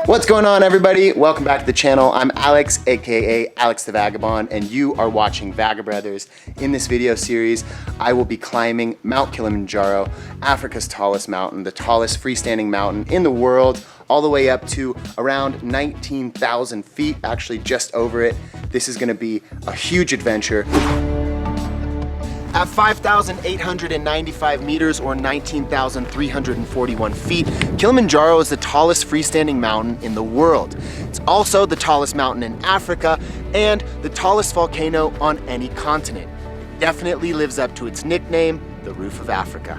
What's going on, everybody? Welcome back to the channel. I'm Alex, aka Alex the Vagabond, and you are watching Vagabrothers. In this video series, I will be climbing Mount Kilimanjaro, Africa's tallest mountain, the tallest freestanding mountain in the world, all the way up to around 19,000 feet, actually just over it. This is gonna be a huge adventure. At 5,895 meters or 19,341 feet, Kilimanjaro is the tallest freestanding mountain in the world. It's also the tallest mountain in Africa and the tallest volcano on any continent. It definitely lives up to its nickname, the Roof of Africa.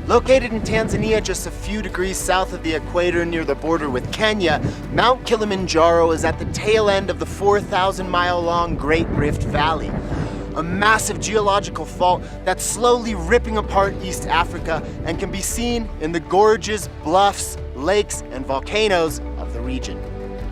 Located in Tanzania, just a few degrees south of the equator near the border with Kenya, Mount Kilimanjaro is at the tail end of the 4,000-mile-long Great Rift Valley, a massive geological fault that's slowly ripping apart East Africa and can be seen in the gorges, bluffs, lakes, and volcanoes of the region.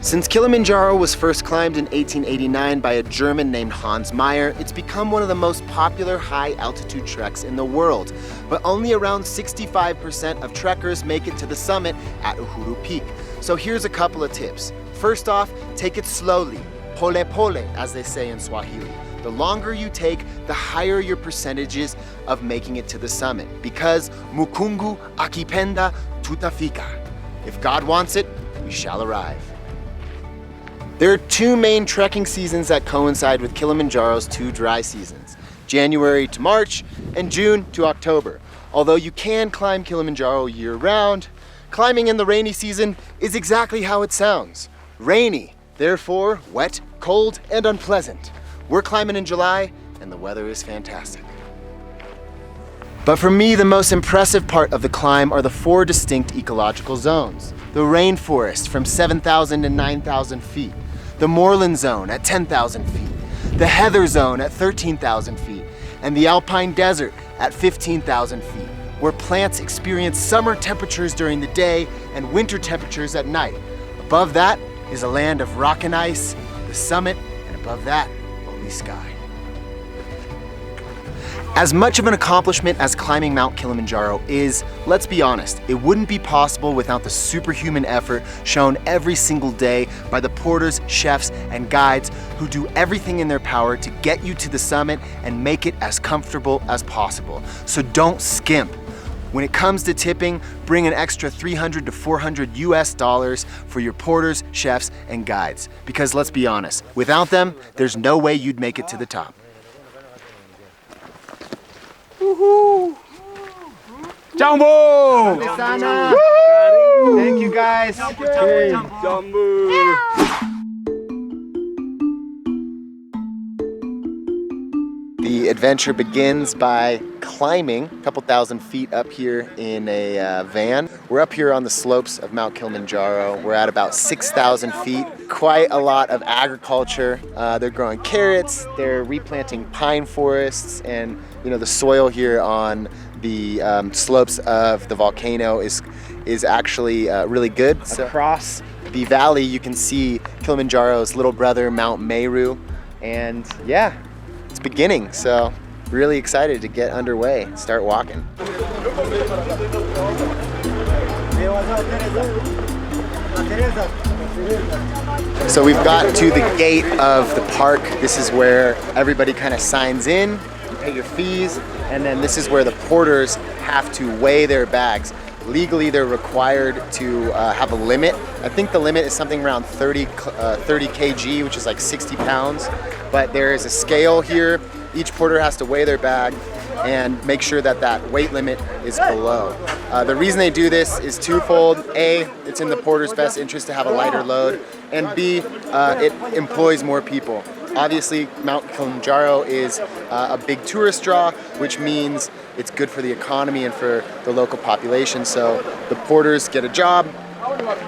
Since Kilimanjaro was first climbed in 1889 by a German named Hans Meyer, it's become one of the most popular high-altitude treks in the world. But only around 65% of trekkers make it to the summit at Uhuru Peak. So here's a couple of tips. First off, take it slowly, pole pole, as they say in Swahili. The longer you take, the higher your percentages of making it to the summit, because Mukungu akipenda tutafika. If God wants it, we shall arrive. There are two main trekking seasons that coincide with Kilimanjaro's two dry seasons, January to March and June to October. Although you can climb Kilimanjaro year-round, climbing in the rainy season is exactly how it sounds. Rainy, therefore wet, cold, and unpleasant. We're climbing in July, and the weather is fantastic. But for me, the most impressive part of the climb are the four distinct ecological zones. The rainforest from 7,000 to 9,000 feet, the moorland zone at 10,000 feet, the heather zone at 13,000 feet, and the alpine desert at 15,000 feet, where plants experience summer temperatures during the day and winter temperatures at night. Above that is a land of rock and ice, the summit, and above that, sky. As much of an accomplishment as climbing Mount Kilimanjaro is, let's be honest, it wouldn't be possible without the superhuman effort shown every single day by the porters, chefs, and guides who do everything in their power to get you to the summit and make it as comfortable as possible. So don't skimp. When it comes to tipping, bring an extra $300 to $400 US for your porters, chefs, and guides. Because let's be honest, without them, there's no way you'd make it to the top. Woohoo! Jambo! Thank you guys. Jambo. The adventure begins by climbing a couple thousand feet up here in a van. We're up here on the slopes of Mount Kilimanjaro. We're at about 6,000 feet. Quite a lot of agriculture. They're growing carrots, they're replanting pine forests, and the soil here on the slopes of the volcano is actually really good. So across the valley you can see Kilimanjaro's little brother, Mount Meru, and yeah, it's beginning, so really excited to get underway, start walking. So we've got to the gate of the park. This is where everybody kind of signs in, you pay your fees, and then this is where the porters have to weigh their bags. Legally, they're required to have a limit. I think the limit is something around 30 kg, which is like 60 pounds. But there is a scale here. Each porter has to weigh their bag and make sure that that weight limit is below. The reason they do this is twofold. A, it's in the porter's best interest to have a lighter load, and B, it employs more people. Obviously, Mount Kilimanjaro is a big tourist draw, which means it's good for the economy and for the local population. So the porters get a job,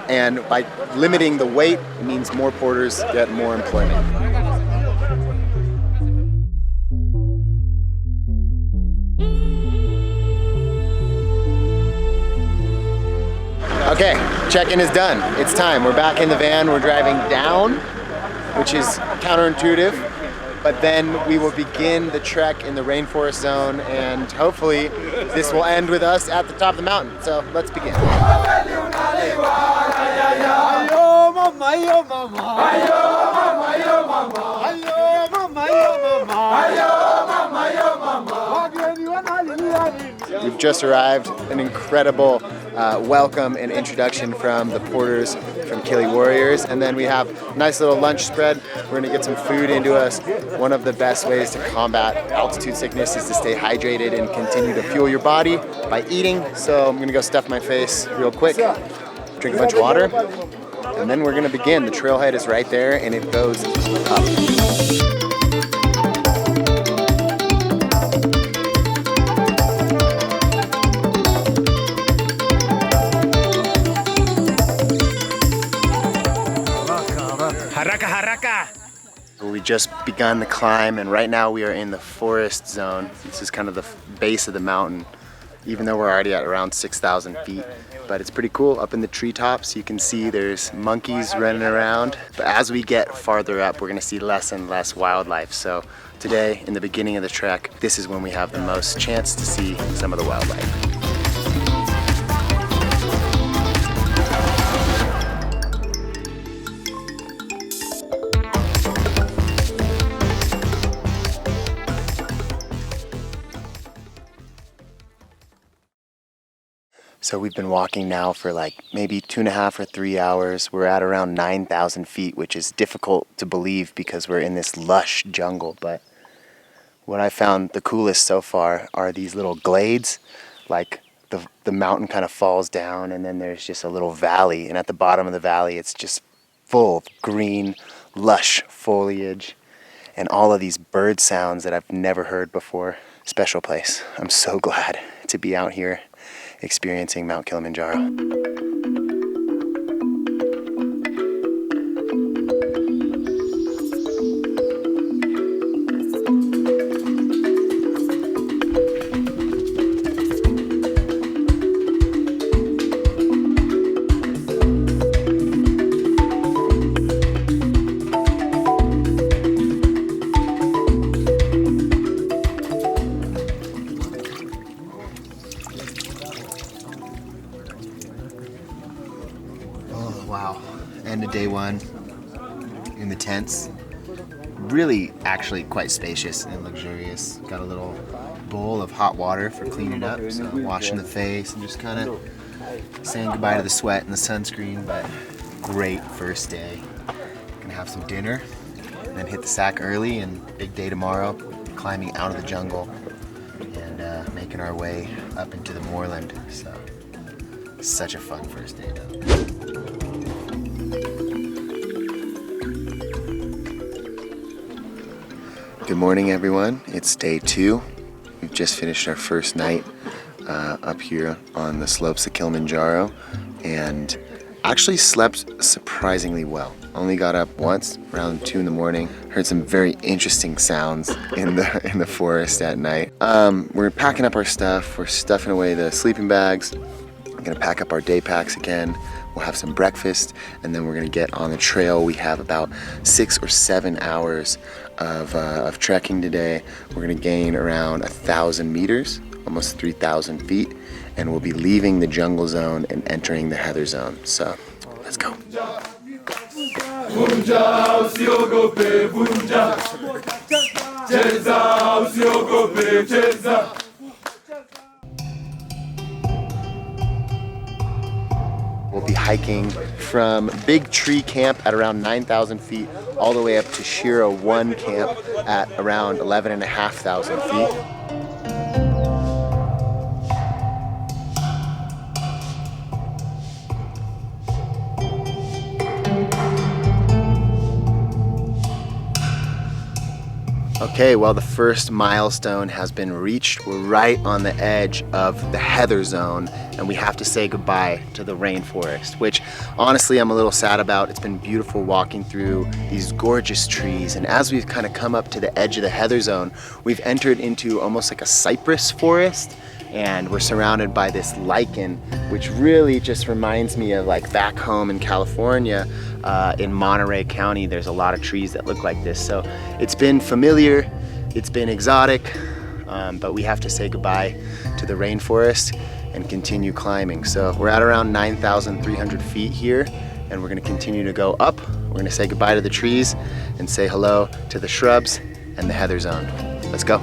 and by limiting the weight, it means more porters get more employment. Okay, check-in is done. It's time. We're back in the van. We're driving down, which is counterintuitive, but then we will begin the trek in the rainforest zone, and hopefully this will end with us at the top of the mountain. So let's begin. We've just arrived. An incredible welcome and introduction from the porters from Kili Warriors, and then we have a nice little lunch spread. We're gonna get some food into us. One of the best ways to combat altitude sickness is to stay hydrated and continue to fuel your body by eating. So I'm gonna go stuff my face real quick, drink a bunch of water, and then we're gonna begin. The trailhead is right there and it goes up. We just begun the climb, and right now we are in the forest zone. This is kind of the base of the mountain, even though we're already at around 6,000 feet. But it's pretty cool. Up in the treetops, you can see there's monkeys running around. But as we get farther up, we're gonna see less and less wildlife. So today, in the beginning of the trek, this is when we have the most chance to see some of the wildlife. So we've been walking now for like maybe 2.5 or 3 hours. We're at around 9,000 feet, which is difficult to believe because we're in this lush jungle. But what I found the coolest so far are these little glades. Like the mountain kind of falls down and then there's just a little valley. And at the bottom of the valley, it's just full of green, lush foliage and all of these bird sounds that I've never heard before. Special place. I'm so glad to be out here experiencing Mount Kilimanjaro. Wow, end of day one in the tents. Really, actually quite spacious and luxurious. Got a little bowl of hot water for cleaning up, so washing the face and just kind of saying goodbye to the sweat and the sunscreen, but great first day. Gonna have some dinner, and then hit the sack early, and big day tomorrow, climbing out of the jungle and making our way up into the moorland. So, such a fun first day though. Good morning, everyone. It's day 2. We've just finished our first night up here on the slopes of Kilimanjaro and actually slept surprisingly well. Only got up once around 2 in the morning. Heard some very interesting sounds in the forest at night. We're packing up our stuff. We're stuffing away the sleeping bags. We're gonna pack up our day packs again. We'll have some breakfast, and then we're gonna get on the trail. We have about 6 or 7 hours of trekking today. We're gonna gain around 1,000 meters, almost 3,000 feet, and we'll be leaving the jungle zone and entering the heather zone. So, let's go. We'll be hiking from Big Tree Camp at around 9,000 feet all the way up to Shira 1 Camp at around 11,500 feet. Okay, well, the first milestone has been reached. We're right on the edge of the heather zone, and we have to say goodbye to the rainforest, which honestly I'm a little sad about. It's been beautiful walking through these gorgeous trees, and as we've kind of come up to the edge of the heather zone, we've entered into almost like a cypress forest, and we're surrounded by this lichen, which really just reminds me of like back home in California. In Monterey County, there's a lot of trees that look like this. So it's been familiar, it's been exotic, but we have to say goodbye to the rainforest and continue climbing. So we're at around 9,300 feet here, and we're gonna continue to go up We're gonna say goodbye to the trees and say hello to the shrubs and the heather zone. Let's go.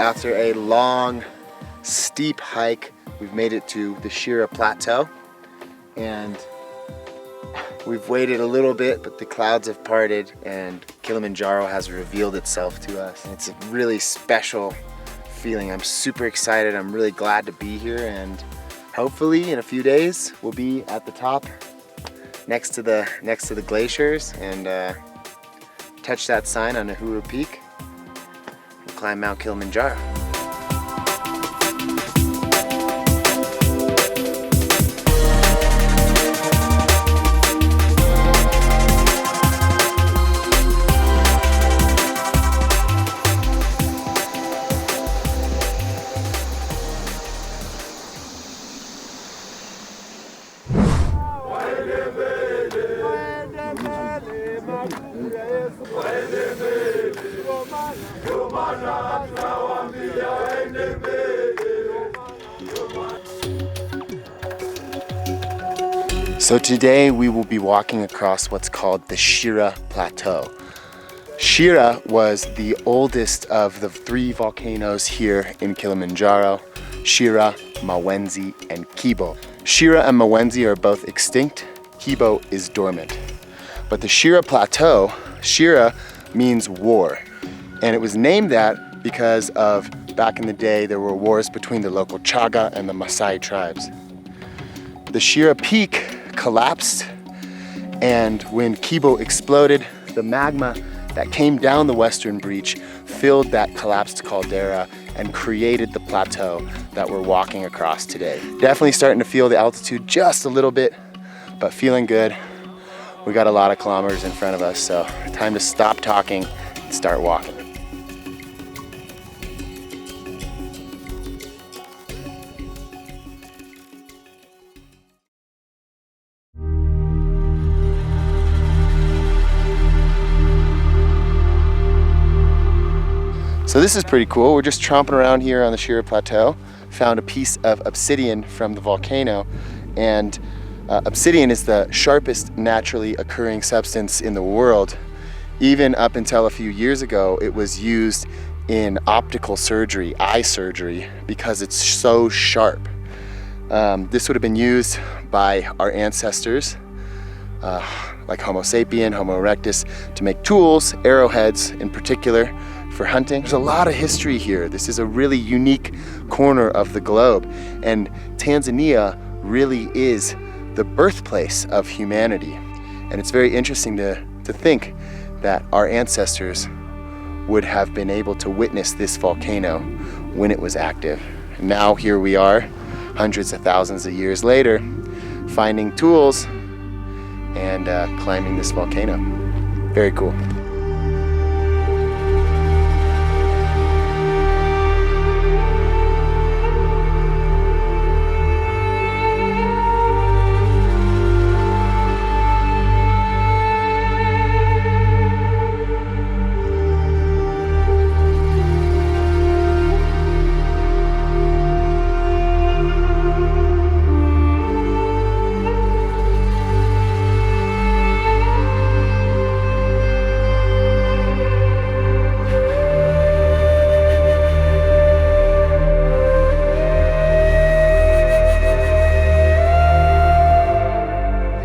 After a long, steep hike, we've made it to the Shira Plateau, and we've waited a little bit, but the clouds have parted and Kilimanjaro has revealed itself to us. And it's a really special feeling. I'm super excited. I'm really glad to be here, and hopefully in a few days we'll be at the top next to the glaciers and touch that sign on Uhuru Peak. Climb Mount Kilimanjaro. So today we will be walking across what's called the Shira Plateau. Shira was the oldest of the 3 volcanoes here in Kilimanjaro: Shira, Mawenzi, and Kibo. Shira and Mawenzi are both extinct. Kibo is dormant. But the Shira Plateau, Shira means war. And it was named that because of, back in the day, there were wars between the local Chaga and the Maasai tribes. The Shira Peak collapsed, and when Kibo exploded, the magma that came down the western breach filled that collapsed caldera and created the plateau that we're walking across today. Definitely starting to feel the altitude just a little bit, but feeling good. We got a lot of kilometers in front of us, so time to stop talking and start walking. So this is pretty cool. We're just tromping around here on the Shira Plateau. Found a piece of obsidian from the volcano, and obsidian is the sharpest naturally occurring substance in the world. Even up until a few years ago, it was used in optical surgery, eye surgery, because it's so sharp. This would have been used by our ancestors, like Homo sapien, Homo erectus, to make tools, arrowheads in particular, for hunting. There's a lot of history here. This is a really unique corner of the globe, and Tanzania really is the birthplace of humanity. And it's very interesting to think that our ancestors would have been able to witness this volcano when it was active. And now here we are, hundreds of thousands of years later, finding tools and climbing this volcano. Very cool.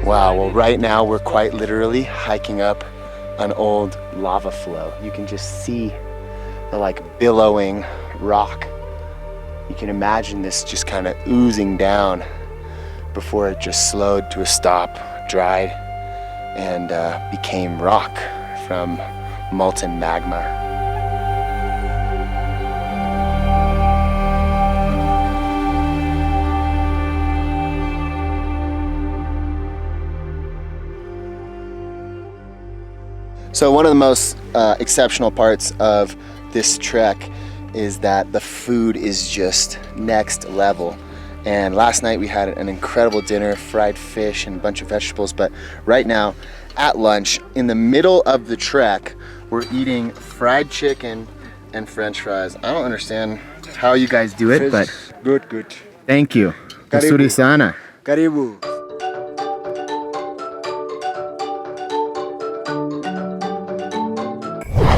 Wow, well right now we're quite literally hiking up an old lava flow. You can just see the like billowing rock. You can imagine this just kind of oozing down before it just slowed to a stop, dried, and became rock from molten magma. So one of the most exceptional parts of this trek is that the food is just next level. And last night we had an incredible dinner, fried fish and a bunch of vegetables. But right now at lunch, in the middle of the trek, we're eating fried chicken and French fries. I don't understand how you guys do it, but Good. thank you. Karibu. Kusuri sana. Karibu.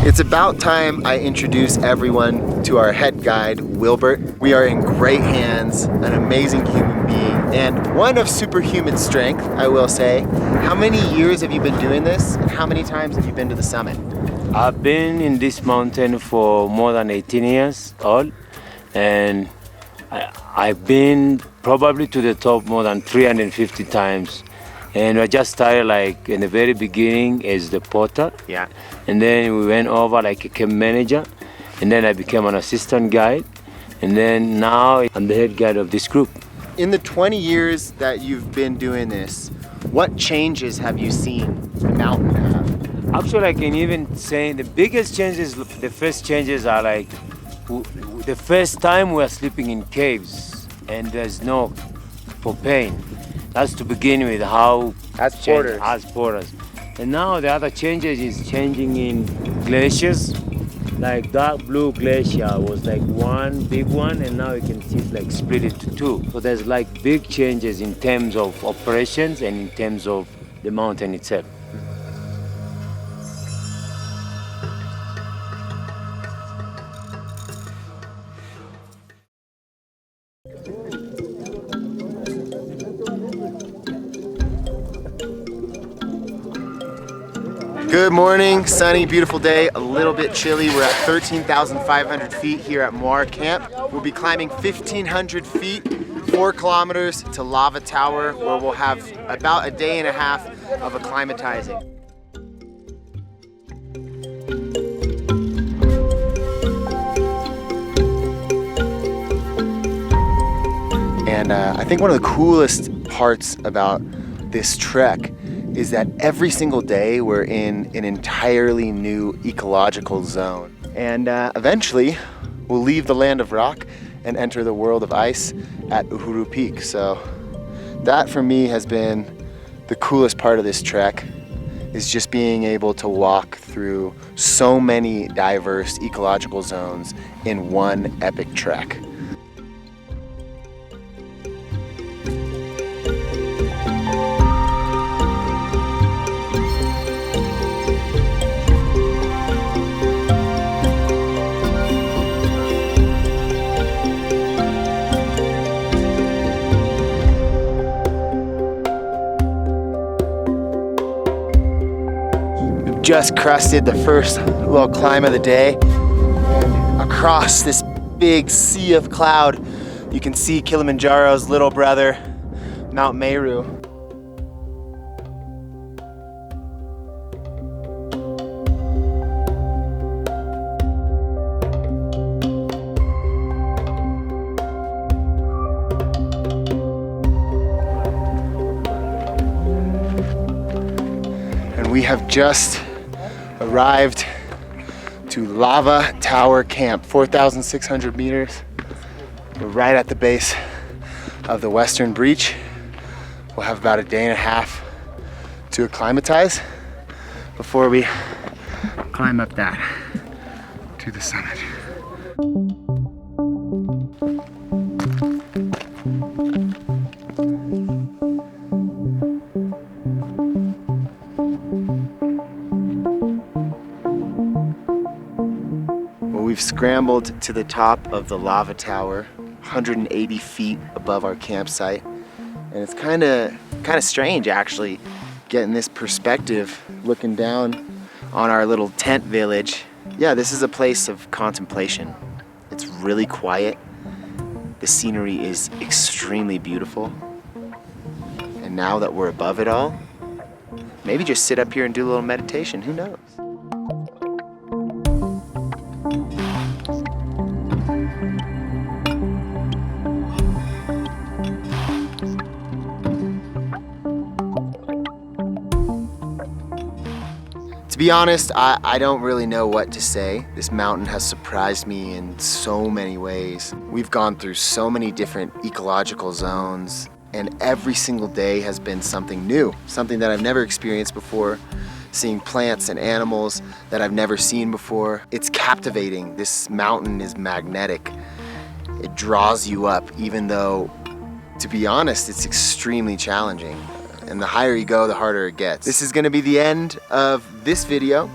It's about time I introduce everyone to our head guide, Wilbert. We are in great hands, an amazing human being, and one of superhuman strength, I will say. How many years have you been doing this, and how many times have you been to the summit? I've been in this mountain for more than 18 years old, and I've been probably to the top more than 350 times. And I just started like in the very beginning as the porter. Yeah. And then we went over like a camp manager. And then I became an assistant guide. And then now I'm the head guide of this group. In the 20 years that you've been doing this, what changes have you seen the mountain have? Actually, I can even say the biggest changes, the first changes are like, the first time we are sleeping in caves and there's no propane. That's to begin with how As porters. As porters. And now the other changes is changing in glaciers. Like dark blue glacier was like one big one, and now you can see it's like split into two. So there's like big changes in terms of operations and in terms of the mountain itself. Good morning, sunny, beautiful day, a little bit chilly. We're at 13,500 feet here at Moir Camp. We'll be climbing 1,500 feet, 4 kilometers to Lava Tower, where we'll have about a day and a half of acclimatizing. And I think one of the coolest parts about this trek is that every single day we're in an entirely new ecological zone. And eventually we'll leave the land of rock and enter the world of ice at Uhuru Peak. So that for me has been the coolest part of this trek, is just being able to walk through so many diverse ecological zones in one epic trek. Just crested the first little climb of the day, and across this big sea of cloud you can see Kilimanjaro's little brother, Mount Meru. And we have just arrived to Lava Tower Camp, 4,600 meters. We're right at the base of the Western Breach. We'll have about a day and a half to acclimatize before we climb up that to the summit. We've scrambled to the top of the Lava Tower, 180 feet above our campsite. And it's kind of strange actually, getting this perspective, looking down on our little tent village. Yeah, this is a place of contemplation. It's really quiet. The scenery is extremely beautiful. And now that we're above it all, maybe just sit up here and do a little meditation, who knows? To be honest, I don't really know what to say. This mountain has surprised me in so many ways. We've gone through so many different ecological zones, and every single day has been something new, something that I've never experienced before, seeing plants and animals that I've never seen before. It's captivating. This mountain is magnetic. It draws you up, even though, to be honest, it's extremely challenging. And the higher you go, the harder it gets. This is gonna be the end of this video.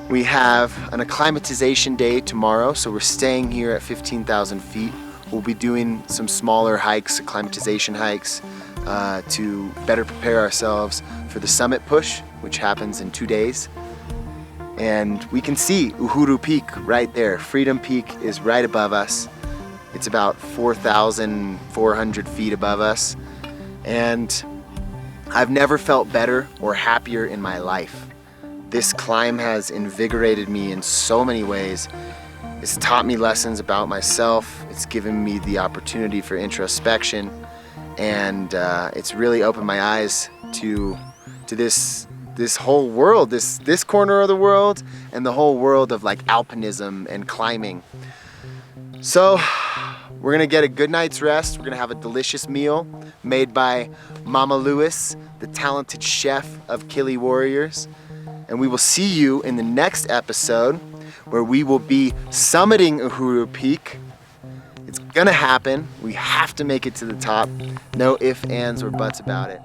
We have an acclimatization day tomorrow, so we're staying here at 15,000 feet. We'll be doing some smaller hikes, acclimatization hikes, to better prepare ourselves for the summit push, which happens in 2 days. And we can see Uhuru Peak right there. Freedom Peak is right above us. It's about 4,400 feet above us. And I've never felt better or happier in my life. This climb has invigorated me in so many ways. It's taught me lessons about myself. It's given me the opportunity for introspection. And it's really opened my eyes to this whole world, this corner of the world, and the whole world of like alpinism and climbing. So we're gonna get a good night's rest. We're gonna have a delicious meal made by Mama Lewis, the talented chef of Kili Warriors. And we will see you in the next episode where we will be summiting Uhuru Peak. It's gonna happen. We have to make it to the top. No ifs, ands, or buts about it.